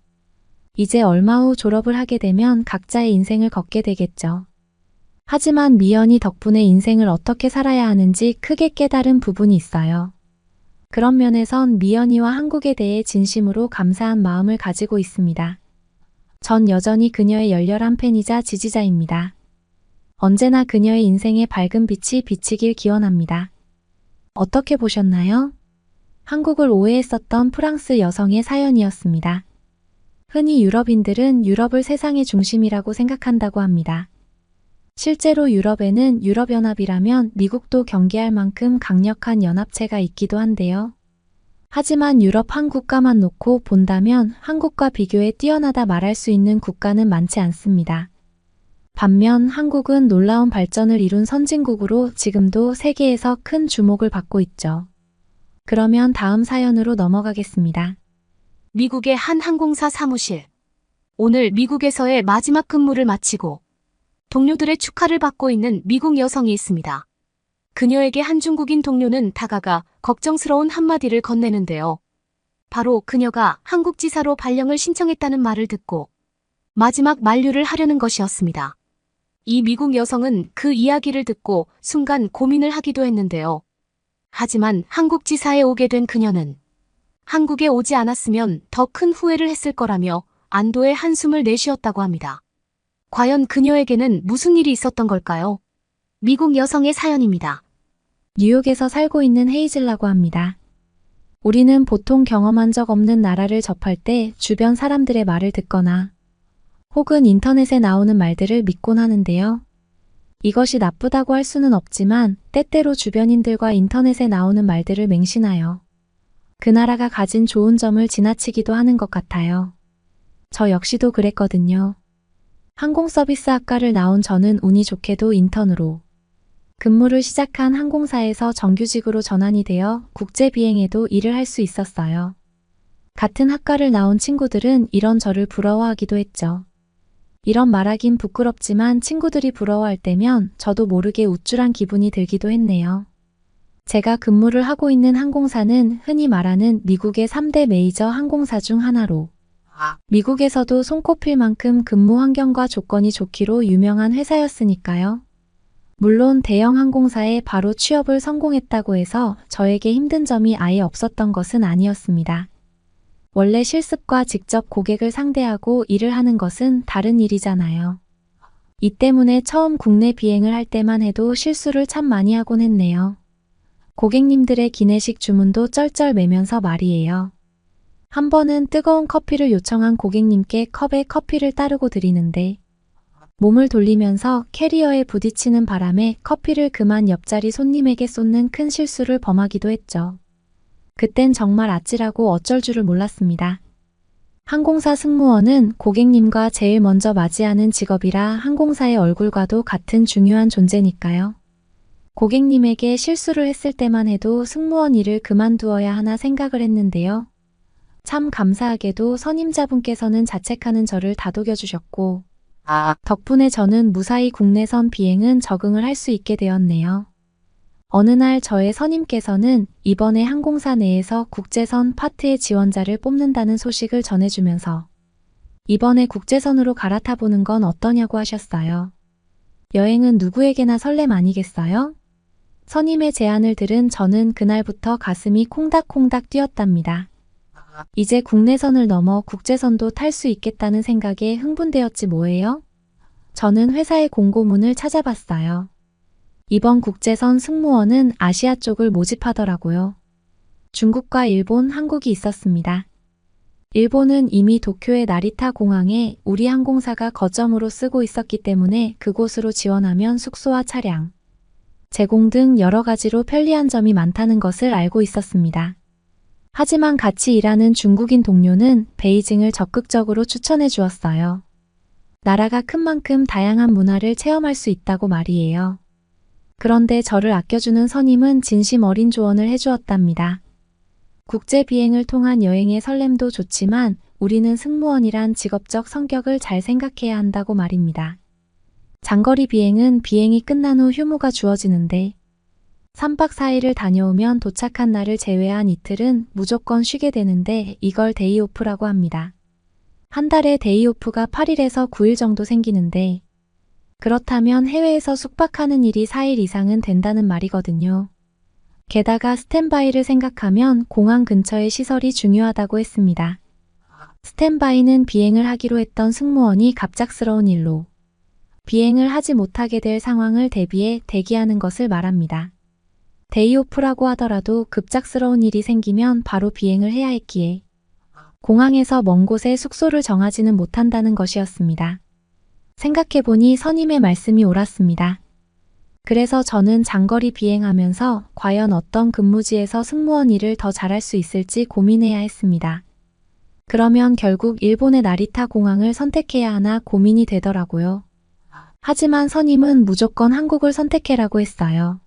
이제 얼마 후 졸업을 하게 되면 각자의 인생을 걷게 되겠죠. 하지만 미연이 덕분에 인생을 어떻게 살아야 하는지 크게 깨달은 부분이 있어요. 그런 면에선 미연이와 한국에 대해 진심으로 감사한 마음을 가지고 있습니다. 전 여전히 그녀의 열렬한 팬이자 지지자입니다. 언제나 그녀의 인생에 밝은 빛이 비치길 기원합니다. 어떻게 보셨나요? 한국을 오해했었던 프랑스 여성의 사연이었습니다. 흔히 유럽인들은 유럽을 세상의 중심이라고 생각한다고 합니다. 실제로 유럽에는 유럽연합이라면 미국도 경계할 만큼 강력한 연합체가 있기도 한데요. 하지만 유럽 한 국가만 놓고 본다면 한국과 비교해 뛰어나다 말할 수 있는 국가는 많지 않습니다. 반면 한국은 놀라운 발전을 이룬 선진국으로 지금도 세계에서 큰 주목을 받고 있죠. 그러면 다음 사연으로 넘어가겠습니다. 미국의 한 항공사 사무실. 오늘 미국에서의 마지막 근무를 마치고 동료들의 축하를 받고 있는 미국 여성이 있습니다. 그녀에게 한 중국인 동료는 다가가 걱정스러운 한마디를 건네는데요. 바로 그녀가 한국 지사로 발령을 신청했다는 말을 듣고 마지막 만류를 하려는 것이었습니다. 이 미국 여성은 그 이야기를 듣고 순간 고민을 하기도 했는데요. 하지만 한국 지사에 오게 된 그녀는 한국에 오지 않았으면 더 큰 후회를 했을 거라며 안도의 한숨을 내쉬었다고 합니다. 과연 그녀에게는 무슨 일이 있었던 걸까요? 미국 여성의 사연입니다. 뉴욕에서 살고 있는 헤이즐라고 합니다. 우리는 보통 경험한 적 없는 나라를 접할 때 주변 사람들의 말을 듣거나 혹은 인터넷에 나오는 말들을 믿곤 하는데요. 이것이 나쁘다고 할 수는 없지만 때때로 주변인들과 인터넷에 나오는 말들을 맹신하여 그 나라가 가진 좋은 점을 지나치기도 하는 것 같아요. 저 역시도 그랬거든요. 항공서비스학과를 나온 저는 운이 좋게도 인턴으로 근무를 시작한 항공사에서 정규직으로 전환이 되어 국제 비행에도 일을 할 수 있었어요. 같은 학과를 나온 친구들은 이런 저를 부러워하기도 했죠. 이런 말하긴 부끄럽지만 친구들이 부러워할 때면 저도 모르게 우쭐한 기분이 들기도 했네요. 제가 근무를 하고 있는 항공사는 흔히 말하는 미국의 3대 메이저 항공사 중 하나로 미국에서도 손꼽힐 만큼 근무 환경과 조건이 좋기로 유명한 회사였으니까요. 물론 대형 항공사에 바로 취업을 성공했다고 해서 저에게 힘든 점이 아예 없었던 것은 아니었습니다. 원래 실습과 직접 고객을 상대하고 일을 하는 것은 다른 일이잖아요. 이 때문에 처음 국내 비행을 할 때만 해도 실수를 참 많이 하곤 했네요. 고객님들의 기내식 주문도 쩔쩔매면서 말이에요. 한 번은 뜨거운 커피를 요청한 고객님께 컵에 커피를 따르고 드리는데 몸을 돌리면서 캐리어에 부딪히는 바람에 커피를 그만 옆자리 손님에게 쏟는 큰 실수를 범하기도 했죠. 그땐 정말 아찔하고 어쩔 줄을 몰랐습니다. 항공사 승무원은 고객님과 제일 먼저 맞이하는 직업이라 항공사의 얼굴과도 같은 중요한 존재니까요. 고객님에게 실수를 했을 때만 해도 승무원 일을 그만두어야 하나 생각을 했는데요. 참 감사하게도 선임자분께서는 자책하는 저를 다독여 주셨고 덕분에 저는 무사히 국내선 비행은 적응을 할 수 있게 되었네요. 어느 날 저의 선임께서는 이번에 항공사 내에서 국제선 파트의 지원자를 뽑는다는 소식을 전해주면서 이번에 국제선으로 갈아타보는 건 어떠냐고 하셨어요. 여행은 누구에게나 설렘 아니겠어요? 선임의 제안을 들은 저는 그날부터 가슴이 콩닥콩닥 뛰었답니다. 이제 국내선을 넘어 국제선도 탈 수 있겠다는 생각에 흥분되었지 뭐예요? 저는 회사의 공고문을 찾아봤어요. 이번 국제선 승무원은 아시아 쪽을 모집하더라고요. 중국과 일본, 한국이 있었습니다. 일본은 이미 도쿄의 나리타 공항에 우리 항공사가 거점으로 쓰고 있었기 때문에 그곳으로 지원하면 숙소와 차량, 제공 등 여러 가지로 편리한 점이 많다는 것을 알고 있었습니다. 하지만 같이 일하는 중국인 동료는 베이징을 적극적으로 추천해 주었어요. 나라가 큰 만큼 다양한 문화를 체험할 수 있다고 말이에요. 그런데 저를 아껴주는 선임은 진심 어린 조언을 해주었답니다. 국제 비행을 통한 여행의 설렘도 좋지만 우리는 승무원이란 직업적 성격을 잘 생각해야 한다고 말입니다. 장거리 비행은 비행이 끝난 후 휴무가 주어지는데 3박 4일을 다녀오면 도착한 날을 제외한 이틀은 무조건 쉬게 되는데 이걸 데이오프라고 합니다. 한 달에 데이오프가 8일에서 9일 정도 생기는데 그렇다면 해외에서 숙박하는 일이 4일 이상은 된다는 말이거든요. 게다가 스탠바이를 생각하면 공항 근처의 시설이 중요하다고 했습니다. 스탠바이는 비행을 하기로 했던 승무원이 갑작스러운 일로 비행을 하지 못하게 될 상황을 대비해 대기하는 것을 말합니다. 데이오프라고 하더라도 급작스러운 일이 생기면 바로 비행을 해야 했기에 공항에서 먼 곳에 숙소를 정하지는 못한다는 것이었습니다. 생각해보니 선임의 말씀이 옳았습니다. 그래서 저는 장거리 비행하면서 과연 어떤 근무지에서 승무원 일을 더 잘할 수 있을지 고민해야 했습니다. 그러면 결국 일본의 나리타 공항을 선택해야 하나 고민이 되더라고요. 하지만 선임은 무조건 한국을 선택해라고 했어요.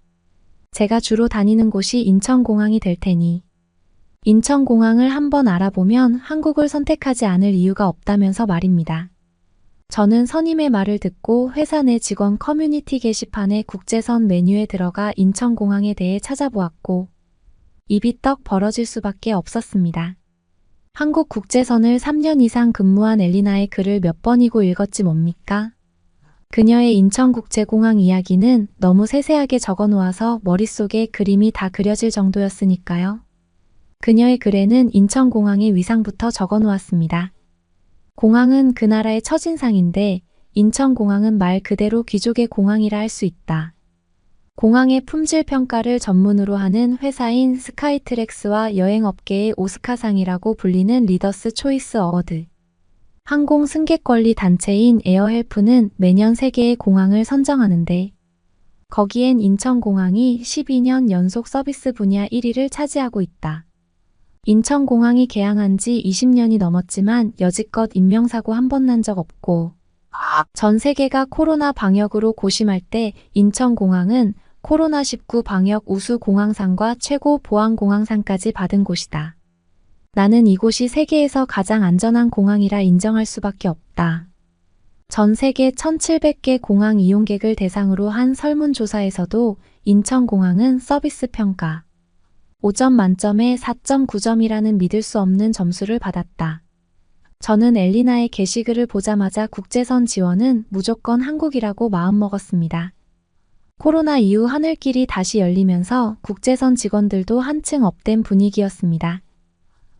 제가 주로 다니는 곳이 인천공항이 될 테니 인천공항을 한번 알아보면 한국을 선택하지 않을 이유가 없다면서 말입니다. 저는 선임의 말을 듣고 회사 내 직원 커뮤니티 게시판에 국제선 메뉴에 들어가 인천공항에 대해 찾아보았고 입이 떡 벌어질 수밖에 없었습니다. 한국 국제선을 3년 이상 근무한 엘리나의 글을 몇 번이고 읽었지 뭡니까? 그녀의 인천국제공항 이야기는 너무 세세하게 적어놓아서 머릿속에 그림이 다 그려질 정도였으니까요. 그녀의 글에는 인천공항의 위상부터 적어놓았습니다. 공항은 그 나라의 첫인상인데 인천공항은 말 그대로 귀족의 공항이라 할 수 있다. 공항의 품질 평가를 전문으로 하는 회사인 스카이트랙스와 여행업계의 오스카상이라고 불리는 리더스 초이스 어워드, 항공 승객 권리 단체인 에어헬프는 매년 세계의 공항을 선정하는데 거기엔 인천공항이 12년 연속 서비스 분야 1위를 차지하고 있다. 인천공항이 개항한 지 20년이 넘었지만 여지껏 인명사고 한 번 난 적 없고 전 세계가 코로나 방역으로 고심할 때 인천공항은 코로나19 방역 우수 공항상과 최고 보안 공항상까지 받은 곳이다. 나는 이곳이 세계에서 가장 안전한 공항이라 인정할 수밖에 없다. 전 세계 1,700개 공항 이용객을 대상으로 한 설문조사에서도 인천공항은 서비스 평가 5점 만점에 4.9점이라는 믿을 수 없는 점수를 받았다. 저는 엘리나의 게시글을 보자마자 국제선 지원은 무조건 한국이라고 마음먹었습니다. 코로나 이후 하늘길이 다시 열리면서 국제선 직원들도 한층 업된 분위기였습니다.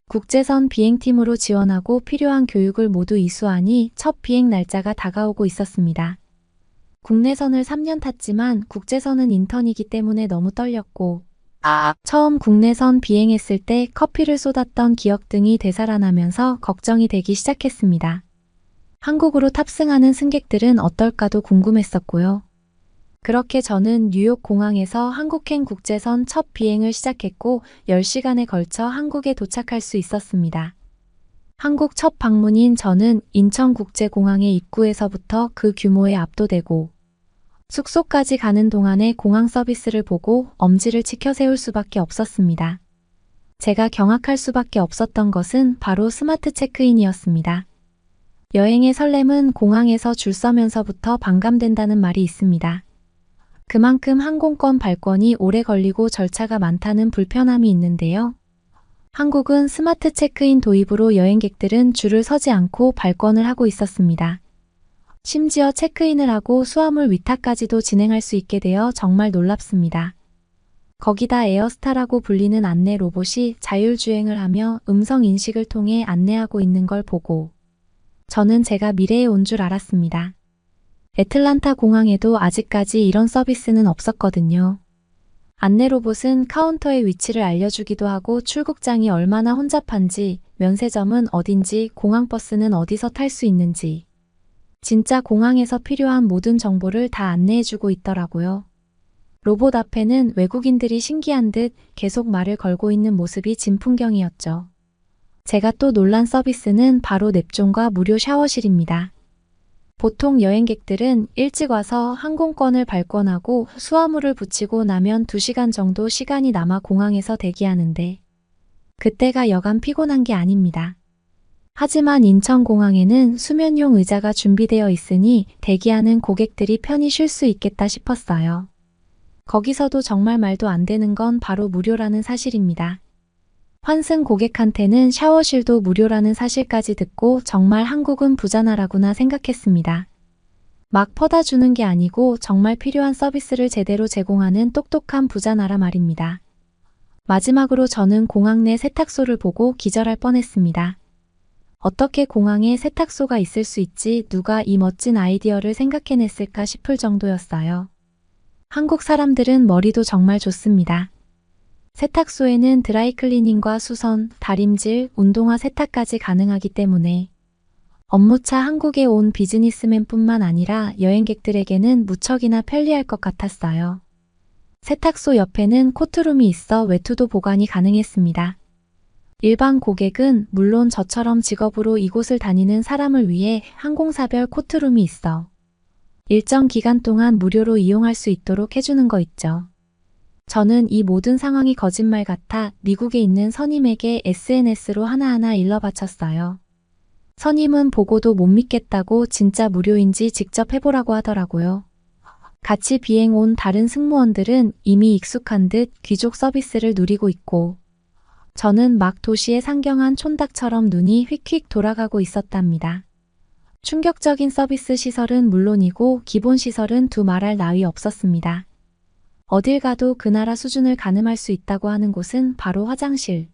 국제선 비행팀으로 지원하고 필요한 교육을 모두 이수하니 첫 비행 날짜가 다가오고 있었습니다. 국내선을 3년 탔지만 국제선은 인턴이기 때문에 너무 떨렸고 처음 국내선 비행했을 때 커피를 쏟았던 기억 등이 되살아나면서 걱정이 되기 시작했습니다. 한국으로 탑승하는 승객들은 어떨까도 궁금했었고요. 그렇게 저는 뉴욕 공항에서 한국행 국제선 첫 비행을 시작했고 10시간에 걸쳐 한국에 도착할 수 있었습니다. 한국 첫 방문인 저는 인천국제공항의 입구에서부터 그 규모에 압도되고 숙소까지 가는 동안에 공항 서비스를 보고 엄지를 치켜 세울 수밖에 없었습니다. 제가 경악할 수밖에 없었던 것은 바로 스마트 체크인이었습니다. 여행의 설렘은 공항에서 줄 서면서부터 반감된다는 말이 있습니다. 그만큼 항공권 발권이 오래 걸리고 절차가 많다는 불편함이 있는데요. 한국은 스마트 체크인 도입으로 여행객들은 줄을 서지 않고 발권을 하고 있었습니다. 심지어 체크인을 하고 수화물 위탁까지도 진행할 수 있게 되어 정말 놀랍습니다. 거기다 에어스타라고 불리는 안내 로봇이 자율주행을 하며 음성 인식을 통해 안내하고 있는 걸 보고 저는 제가 미래에 온 줄 알았습니다. 애틀란타 공항에도 아직까지 이런 서비스는 없었거든요. 안내 로봇은 카운터의 위치를 알려주기도 하고 출국장이 얼마나 혼잡한지 면세점은 어딘지, 공항버스는 어디서 탈 수 있는지. 진짜 공항에서 필요한 모든 정보를 다 안내해주고 있더라고요. 로봇 앞에는 외국인들이 신기한 듯 계속 말을 걸고 있는 모습이 진풍경이었죠. 제가 또 놀란 서비스는 바로 냅존과 무료 샤워실입니다. 보통 여행객들은 일찍 와서 항공권을 발권하고 수화물을 붙이고 나면 2시간 정도 시간이 남아 공항에서 대기하는데 그때가 여간 피곤한 게 아닙니다. 하지만 인천공항에는 수면용 의자가 준비되어 있으니 대기하는 고객들이 편히 쉴 수 있겠다 싶었어요. 거기서도 정말 말도 안 되는 건 바로 무료라는 사실입니다. 환승 고객한테는 샤워실도 무료라는 사실까지 듣고 정말 한국은 부자나라구나 생각했습니다. 막 퍼다 주는 게 아니고 정말 필요한 서비스를 제대로 제공하는 똑똑한 부자나라 말입니다. 마지막으로 저는 공항 내 세탁소를 보고 기절할 뻔했습니다. 어떻게 공항에 세탁소가 있을 수 있지, 누가 이 멋진 아이디어를 생각해냈을까 싶을 정도였어요. 한국 사람들은 머리도 정말 좋습니다. 세탁소에는 드라이클리닝과 수선, 다림질, 운동화 세탁까지 가능하기 때문에 업무차 한국에 온 비즈니스맨뿐만 아니라 여행객들에게는 무척이나 편리할 것 같았어요. 세탁소 옆에는 코트룸이 있어 외투도 보관이 가능했습니다. 일반 고객은 물론 저처럼 직업으로 이곳을 다니는 사람을 위해 항공사별 코트룸이 있어 일정 기간 동안 무료로 이용할 수 있도록 해주는 거 있죠. 저는 이 모든 상황이 거짓말 같아 미국에 있는 선임에게 SNS로 하나하나 일러 바쳤어요. 선임은 보고도 못 믿겠다고 진짜 무료인지 직접 해보라고 하더라고요. 같이 비행 온 다른 승무원들은 이미 익숙한 듯 귀족 서비스를 누리고 있고 저는 막 도시의 상경한 촌닭처럼 눈이 휙휙 돌아가고 있었답니다. 충격적인 서비스 시설은 물론이고 기본 시설은 두말할 나위 없었습니다. 어딜 가도 그 나라 수준을 가늠할 수 있다고 하는 곳은 바로 화장실.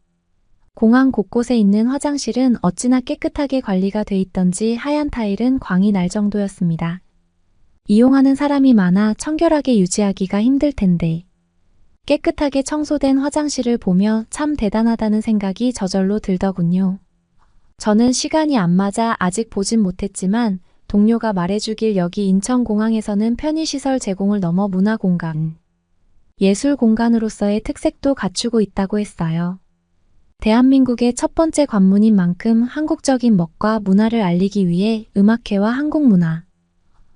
공항 곳곳에 있는 화장실은 어찌나 깨끗하게 관리가 돼 있던지 하얀 타일은 광이 날 정도였습니다. 이용하는 사람이 많아 청결하게 유지하기가 힘들 텐데 깨끗하게 청소된 화장실을 보며 참 대단하다는 생각이 저절로 들더군요. 저는 시간이 안 맞아 아직 보진 못했지만 동료가 말해주길 여기 인천공항에서는 편의시설 제공을 넘어 문화공간, 예술공간으로서의 특색도 갖추고 있다고 했어요. 대한민국의 첫 번째 관문인 만큼 한국적인 멋과 문화를 알리기 위해 음악회와 한국문화,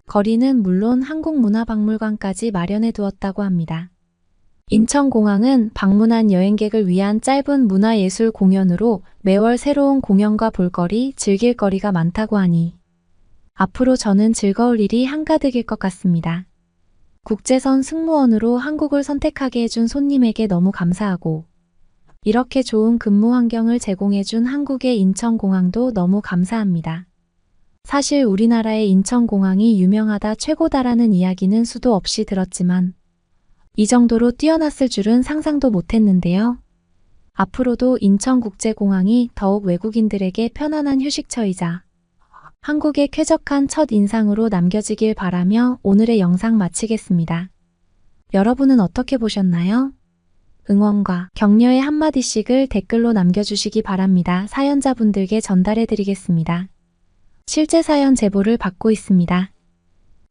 거리는 물론 한국문화박물관까지 마련해 두었다고 합니다. 인천공항은 방문한 여행객을 위한 짧은 문화예술 공연으로 매월 새로운 공연과 볼거리, 즐길 거리가 많다고 하니 앞으로 저는 즐거울 일이 한가득일 것 같습니다. 국제선 승무원으로 한국을 선택하게 해준 손님에게 너무 감사하고 이렇게 좋은 근무 환경을 제공해준 한국의 인천공항도 너무 감사합니다. 사실 우리나라의 인천공항이 유명하다 최고다라는 이야기는 수도 없이 들었지만 이 정도로 뛰어났을 줄은 상상도 못했는데요. 앞으로도 인천국제공항이 더욱 외국인들에게 편안한 휴식처이자 한국의 쾌적한 첫 인상으로 남겨지길 바라며 오늘의 영상 마치겠습니다. 여러분은 어떻게 보셨나요? 응원과 격려의 한마디씩을 댓글로 남겨주시기 바랍니다. 사연자분들께 전달해드리겠습니다. 실제 사연 제보를 받고 있습니다.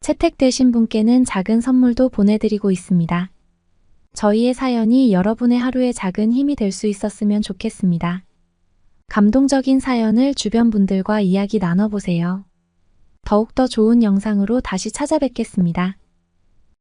채택되신 분께는 작은 선물도 보내드리고 있습니다. 저희의 사연이 여러분의 하루에 작은 힘이 될 수 있었으면 좋겠습니다. 감동적인 사연을 주변 분들과 이야기 나눠보세요. 더욱더 좋은 영상으로 다시 찾아뵙겠습니다.